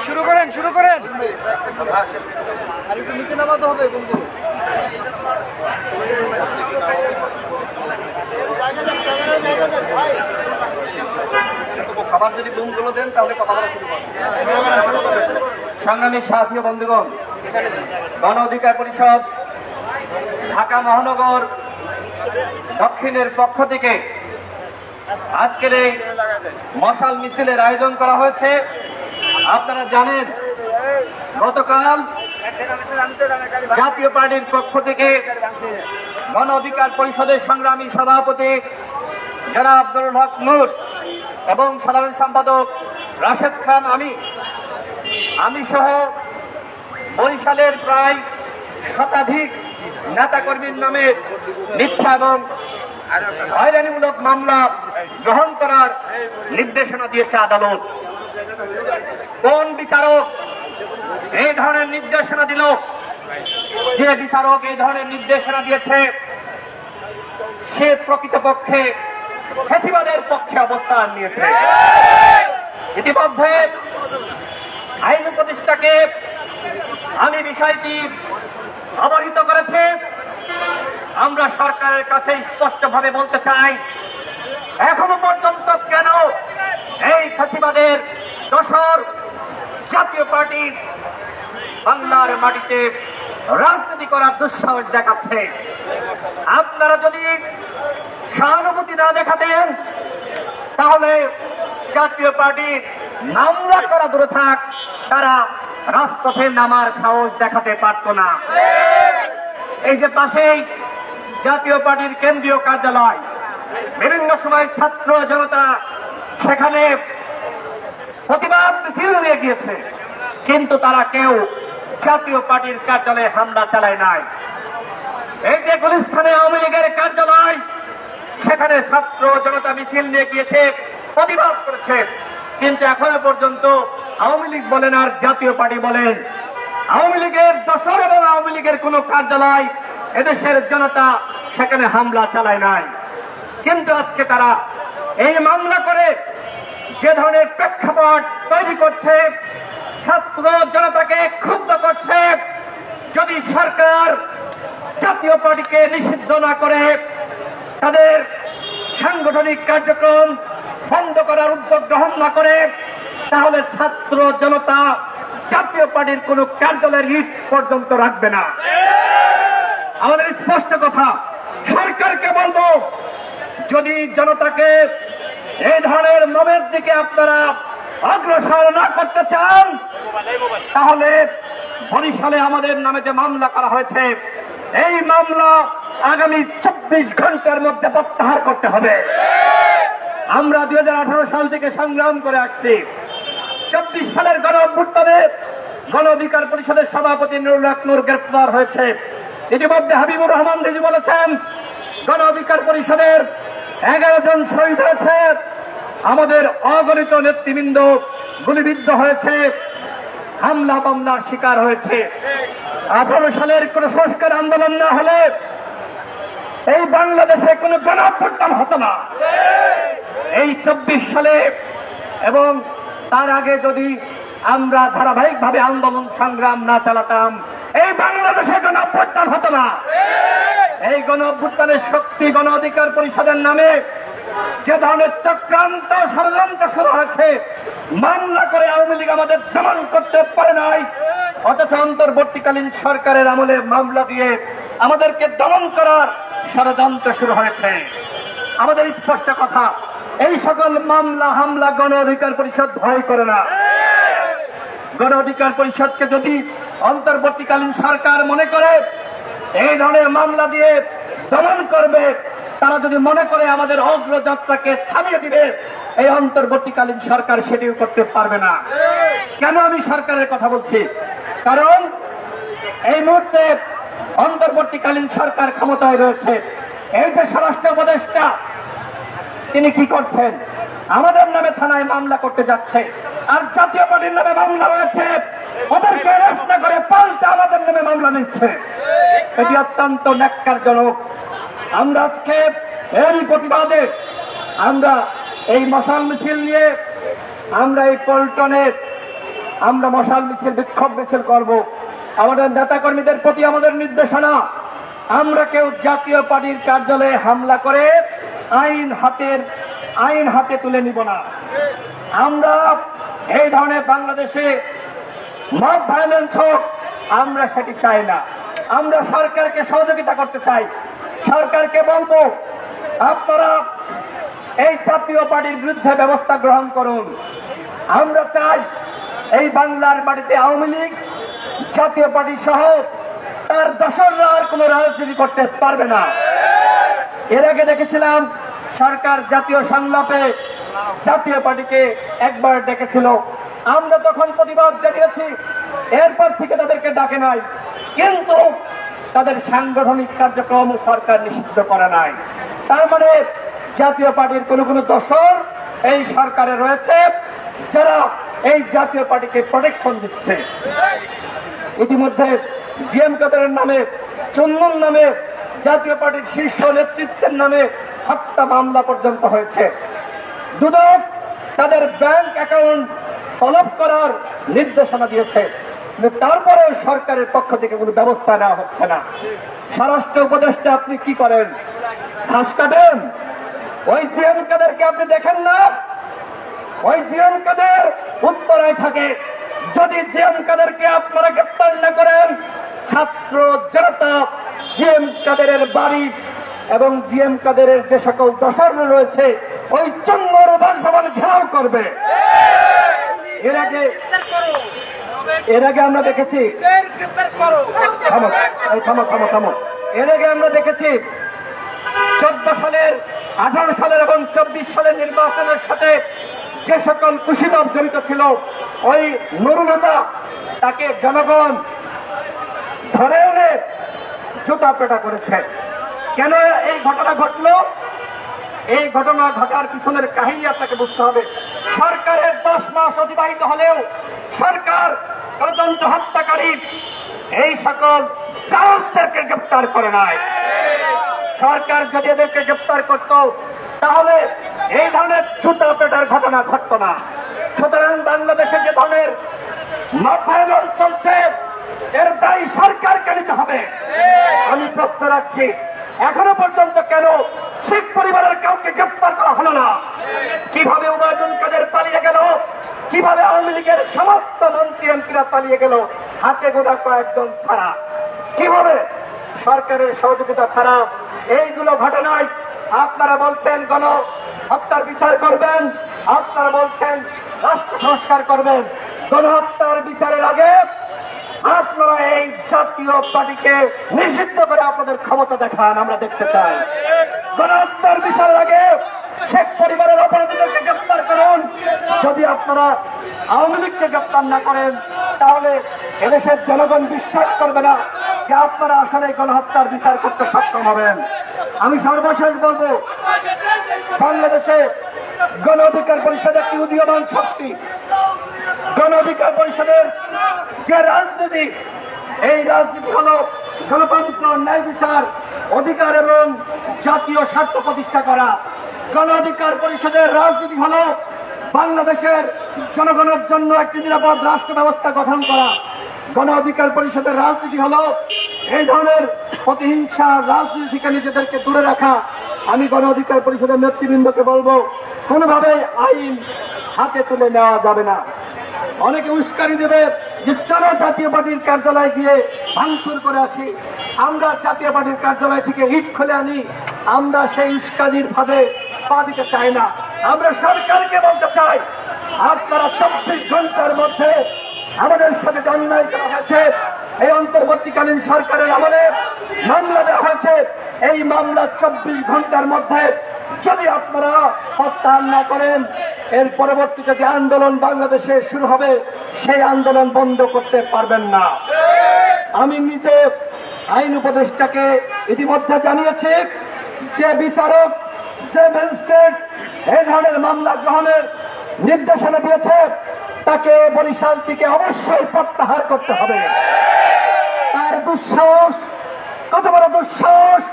শুরু করেন আর একটু নিচে নামাতে হবে সবার যদি বুমগুলো দেন তাহলে কথা বলা শুরু করেন। সংগ্রামী সাথী ও বন্ধুগণ, গণ অধিকার পরিষদ ঢাকা মহানগর দক্ষিণের পক্ষ থেকে আজকের এই মশাল মিছিলের আয়োজন করা হয়েছে। আপনারা জানেন গতকাল জাতীয় পার্টির পক্ষ থেকে গণ অধিকার পরিষদের সংগ্রামী সভাপতি জনাব আব্দুল হক নূর এবং সাধারণ সম্পাদক রাশেদ খান আমি সহ বরিশালের প্রায় শতাধিক নেতাকর্মীর নামে মিথ্যা এবং হয়রানিমূলক মামলা গ্রহণ করার নির্দেশনা দিয়েছে আদালত। কোন বিচারক এই ধরনের নির্দেশনা দিল? যে বিচারক এই ধরনের নির্দেশনা দিয়েছে সে প্রকৃতপক্ষে ফ্যাসিবাদের পক্ষে অবস্থান নিয়েছে। ইতিমধ্যে আইন উপদেষ্টাকে আমি বিষয়টি অবহিত করেছে। আমরা সরকারের কাছে স্পষ্টভাবে বলতে চাই, এখনো পর্যন্ত কেন এই ফ্যাসিবাদের দোসর জাতীয় পার্টির বাংলার মাটিতে রাজনীতি করার দুঃসাহস দেখাচ্ছে? আপনারা যদি সহানুভূতি না দেখাতেন তাহলে জাতীয় পার্টির মামলা করা দূরে থাক, তারা রাজপথে নামার সাহস দেখাতে পারত না। এই যে পাশেই জাতীয় পার্টির কেন্দ্রীয় কার্যালয়, বিভিন্ন সময় ছাত্র জনতা সেখানে প্রতিবাদ মিছিল নিয়ে গিয়েছে, কিন্তু তারা কেউ জাতীয় পার্টির কার্যালয়ে হামলা চালায় নাই। এই যে গুলিস্তানে আওয়ামী লীগের কার্যালয়, সেখানে ছাত্র জনতা মিছিল নিয়ে গিয়েছে, প্রতিবাদ করেছে, কিন্তু এখনো পর্যন্ত আওয়ামী লীগ বলেন আর জাতীয় পার্টি বলেন আওয়ামী লীগের দোসর এবং আওয়ামী লীগের কোন কার্যালয় এদেশের জনতা সেখানে হামলা চালায় নাই। কিন্তু আজকে তারা এই মামলা করে যে ধরনের প্রেক্ষাপট তৈরি করছে, ছাত্র জনতাকে ক্ষুব্ধ করছে, যদি সরকার জাতীয় পার্টিকে নিষিদ্ধ না করে তাদের সাংগঠনিক কার্যক্রম বন্ধ করার উদ্যোগ গ্রহণ না করে, তাহলে ছাত্র জনতা জাতীয় পার্টির কোন কার্যালয়ের ইট পর্যন্ত রাখবে না। আমাদের স্পষ্ট কথা, সরকারকে বলবো, যদি জনতাকে এই ধরনের মবের দিকে আপনারা অগ্রসর না করতে চান, তাহলে বরিশালে আমাদের নামে যে মামলা করা হয়েছে, এই মামলা আগামী 24 ঘন্টার মধ্যে প্রত্যাহার করতে হবে। আমরা 2018 সাল থেকে সংগ্রাম করে আসছি। 24 সালের গণ অভ্যুত্থানে গণ অধিকার পরিষদের সভাপতি নুরুল হক নূর গ্রেফতার হয়েছে। ইতিমধ্যে হাবিবুর রহমান রিজু বলেছেন গণ অধিকার পরিষদের 11 জন শহীদ হয়েছে, আমাদের অগণিত নেতৃবৃন্দ গুলিবিদ্ধ হয়েছে, হামলা মামলার শিকার হয়েছে। 18 সালের কোন সংস্কার আন্দোলন না হলে এই বাংলাদেশে কোন গণ অভ্যুত্থান হতো না। এই 24 সালে এবং তার আগে যদি আমরা ধারাবাহিকভাবে আন্দোলন সংগ্রাম না চালাতাম, এই বাংলাদেশে গণ অভ্যুত্থান হতো না। এই গণ অভ্যুত্থানের শক্তি গণ অধিকার পরিষদের নামে যে ধরনের চক্রান্ত ষড়যন্ত্র শুরু হয়েছে, মামলা করে আওয়ামী লীগ আমাদের দমন করতে পারে নাই, অথচ অন্তর্বর্তীকালীন সরকারের আমলে মামলা দিয়ে আমাদেরকে দমন করার ষড়যন্ত্র শুরু হয়েছে। আমাদের স্পষ্ট কথা, এই সকল মামলা হামলা গণ অধিকার পরিষদ ভয় করে না। গণ অধিকার পরিষদকে যদি অন্তর্বর্তীকালীন সরকার মনে করে এই ধরনের মামলা দিয়ে দমন করবে, তারা যদি মনে করে আমাদের অগ্রযাত্রাকে থামিয়ে দিবে, এই অন্তর্বর্তীকালীন সরকার সেটিও করতে পারবে না। কেন আমি সরকারের কথা বলছি? কারণ এই মুহূর্তে অন্তর্বর্তীকালীন সরকার ক্ষমতায় রয়েছে। এই যে স্বরাষ্ট্র উপদেষ্টা, তিনি কি করছেন? আমাদের নামে থানায় মামলা করতে যাচ্ছে, আর জাতীয় পার্টির নামে মামলা রয়েছে, ওদেরকে অ্যারেস্ট না করে পাল্টা আমাদের নামে মামলা নিচ্ছে। এটি অত্যন্ত ন্যাক্কারজনক। আমরা আজকে এরই প্রতিবাদে আমরা এই মশাল মিছিল নিয়ে আমরা এই পল্টনে আমরা মশাল মিছিল, বিক্ষোভ মিছিল করব। আমাদের নেতাকর্মীদের প্রতি আমাদের নির্দেশনা, আমরা কেউ জাতীয় পার্টির কার্যালয়ে হামলা করে আইন হাতে তুলে নিব না। আমরা এই ধরনের বাংলাদেশে মব ভায়োলেন্স হোক, আমরা সেটি চাই না। আমরা সরকারকে সহযোগিতা করতে চাই। সরকারকে বলবো, আপনারা এই জাতীয় পার্টির বিরুদ্ধে ব্যবস্থা গ্রহণ করুন। আমরা চাই এই বাংলার মাটিতে আওয়ামী লীগ, জাতীয় পার্টি সহ তার দোসররা আর কোন রাজনীতি করতে পারবে না। এর আগে দেখেছিলাম সরকার জাতীয় সংলাপে জাতীয় পার্টিকে একবার ডেকেছিল, আমরা তখন প্রতিবাদ জানিয়েছি। এরপর থেকে তাদেরকে ডাকে নাই, কিন্তু তাদের সাংগঠনিক কার্যক্রম সরকার নিষিদ্ধ করে নাই। তার মানে জাতীয় পার্টির কোন কোন দোসর এই সরকারে রয়েছে, যারা এই জাতীয় পার্টিকে প্রোটেকশন দিচ্ছে। ইতিমধ্যে জিএম কাদেরের নামে, চুন্নুর নামে, জাতীয় পার্টির শীর্ষ নেতৃত্বের নামে হত্যা মামলা পর্যন্ত হয়েছে। দুদক তাদের ব্যাংক অ্যাকাউন্ট তলব করার নির্দেশনা দিয়েছে, তারপরেও সরকারের পক্ষ থেকে কোনো ব্যবস্থা নেওয়া হচ্ছে না। স্বরাষ্ট্র উপদেষ্টা আপনি কি করেন? ঘাস কাটেন? ওই জিএম কাদেরকে আপনি দেখেন না? ওই জিএম কাদের উত্তরায় থাকে। যদি জিএম কাদেরকে আপনারা গ্রেপ্তার না করেন, ছাত্র জনতা জিএম কাদেরের বাড়ি এবং জিএম কাদেরের যে সকল দোসর রয়েছে ওই চন্দ্র বাসভবন ঘেরাও করবে। এর আগে আমরা দেখেছি, এর আগে আমরা দেখেছি 14 সালের, 18 সালের এবং 24 সালের নির্বাচনের সাথে যে সকল কুশীলভ জড়িত ছিল, ওই নুরুলতা তাকে জনগণ ধরে এনে জুতা পেটা করেছে। কেন এই ঘটনা ঘটলো? এই ঘটনা ঘটার পিছনের কাহিনী আপনাকে বুঝতে হবে। সরকারের 10 মাস অতিবাহিত হলেও সরকার গণতন্ত্র হত্যাকারী এই সকল জারজদেরকে গ্রেপ্তার করে নাই। সরকার যদি এদেরকে গ্রেপ্তার করত, তাহলে এই ধরনের জুতা পেটার ঘটনা ঘটত না। সুতরাং বাংলাদেশে যে ধরনের মব ভায়োলেন্স চলছে, এর দায়ী সরকারকে নিতে হবে। আমি প্রশ্ন রাখছি, এখনো পর্যন্ত কেন শিখ পরিবারের কাউকে গ্রেপ্তার করা হলো না? কিভাবে ওবায়দুল কাদের পালিয়ে গেল? কিভাবে আওয়ামী লীগের সমস্ত মন্ত্রী এমপিরা পালিয়ে গেল হাতে গোনা কয়েকজন ছাড়া? কিভাবে সরকারের সহযোগিতা ছাড়া এইগুলো ঘটনায় আপনারা বলছেন গণ হত্যার বিচার করবেন, আপনারা বলছেন রাষ্ট্র সংস্কার করবেন। গণহত্যার বিচারের আগে আপনারা এই জাতীয় পার্টিকে নিষিদ্ধ করে আপনাদের ক্ষমতা দেখান, আমরা দেখতে চাই। গণহত্যার বিচারের আগে শেখ পরিবারের অপরাধীদেরকে গ্রেপ্তার করুন। যদি আপনারা আওয়ামী লীগকে গ্রেপ্তার না করেন, তাহলে এদেশের জনগণ বিশ্বাস করবে না যে আপনারা আসলে গণহত্যার বিচার করতে সক্ষম হবেন। আমি সর্বশেষ বলবো, বাংলাদেশে গণ অধিকার পরিষদ একটি উদীয়মান শক্তি। গণ অধিকার পরিষদের যে রাজনীতি, এই রাজনীতি হল গণতন্ত্র, ন্যায় বিচার, অধিকার এবং জাতীয় স্বার্থ প্রতিষ্ঠা করা। গণ অধিকার পরিষদের রাজনীতি হল বাংলাদেশের জনগণের জন্য একটি নিরাপদ রাষ্ট্র ব্যবস্থা গঠন করা। গণ অধিকার পরিষদের রাজনীতি হল এই ধরনের প্রতিহিংসা রাজনীতি থেকে নিজেদেরকে দূরে রাখা। আমি গণ অধিকার পরিষদের নেতৃবৃন্দকে বলবো, কোনোভাবেই আইন হাতে তুলে নেওয়া যাবে না। অনেকে উস্কানি দেবে যে চলো জাতীয় পার্টির কার্যালয়ে গিয়ে ভাঙচুর করে আসি। আমরা জাতীয় পার্টির কার্যালয় থেকে ইট খুলে আনি। আমরা সেই উস্কানির ফাঁদে পা দিতে চাই না। আমরা সরকারকে বলতে চাই, আপনারা 24 ঘন্টার মধ্যে আমাদের সাথে অন্যায় করা হয়েছে এই অন্তর্বর্তীকালীন সরকারের আমলে মামলা দেওয়া হয়েছে। এই মামলা 24 ঘন্টার মধ্যে যদি আপনারা প্রত্যাহার না করেন, এর পরবর্তীতে যে আন্দোলন বাংলাদেশে শুরু হবে সেই আন্দোলন বন্ধ করতে পারবেন না। আমি নিজে আইন উপদেষ্টাকে ইতিমধ্যে জানিয়েছি যে বিচারক, যে ম্যাজিস্ট্রেট এই ধরনের মামলা গ্রহণের নির্দেশনা দিয়েছে তাকে বরিশাল থেকে অবশ্যই প্রত্যাহার করতে হবে। তার দুঃসাহস, কত বড় দুঃসাহস!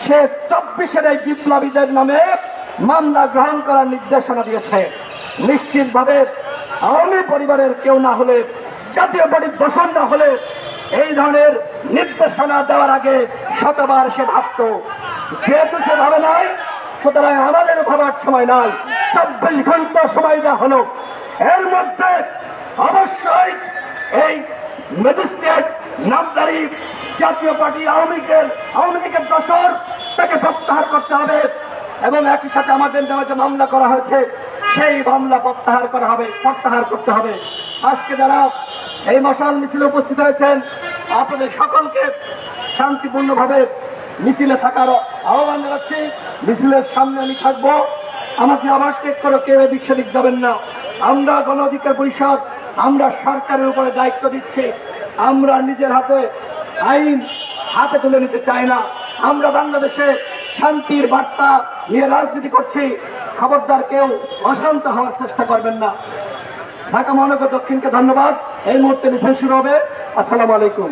সে 24-এর এই বিপ্লবীদের নামে মামলা গ্রহণ করার নির্দেশনা দিয়েছে। নিশ্চিতভাবে আওয়ামী পরিবারের কেউ না হলে, জাতীয় পার্টির দোষর না হলে এই ধরনের নির্দেশনা দেওয়ার আগে শতবার সে ভাবত। যেহেতু সে ভাবে নাই, সুতরাং আমাদের ভাবার সময় নাই। 24 ঘন্টা সময় দেওয়া হলো, এর মধ্যে অবশ্যই এই ম্যাজিস্ট্রেট নামদারি জাতীয় পার্টি আওয়ামী লীগের দোষর তাকে প্রত্যাহার করতে হবে এবং একই সাথে আমাদের নামে যে মামলা করা হয়েছে সেই মামলা প্রত্যাহার করতে হবে। আজকে যারা এই মশাল মিছিলে উপস্থিত হয়েছেন, আপনাদের সকলকে শান্তিপূর্ণভাবে মিছিলে থাকার আহ্বান জানাচ্ছি। মিছিলের সামনে আমি থাকবো, আমাকে আবার টেক করে কেউ এদিক সেদিক যাবেন না। আমরা গণ অধিকার পরিষদ, আমরা সরকারের উপরে দায়িত্ব দিচ্ছি। আমরা নিজের আইন হাতে তুলে নিতে চাই না। আমরা বাংলাদেশে শান্তির বার্তা নিয়ে রাজনীতি করছি। খবরদার কেউ অশান্ত হওয়ার চেষ্টা করবেন না। ঢাকা মহানগর দক্ষিণকে ধন্যবাদ। এই মুহূর্তে মিছিল শুরু হবে। আসসালামু আলাইকুম।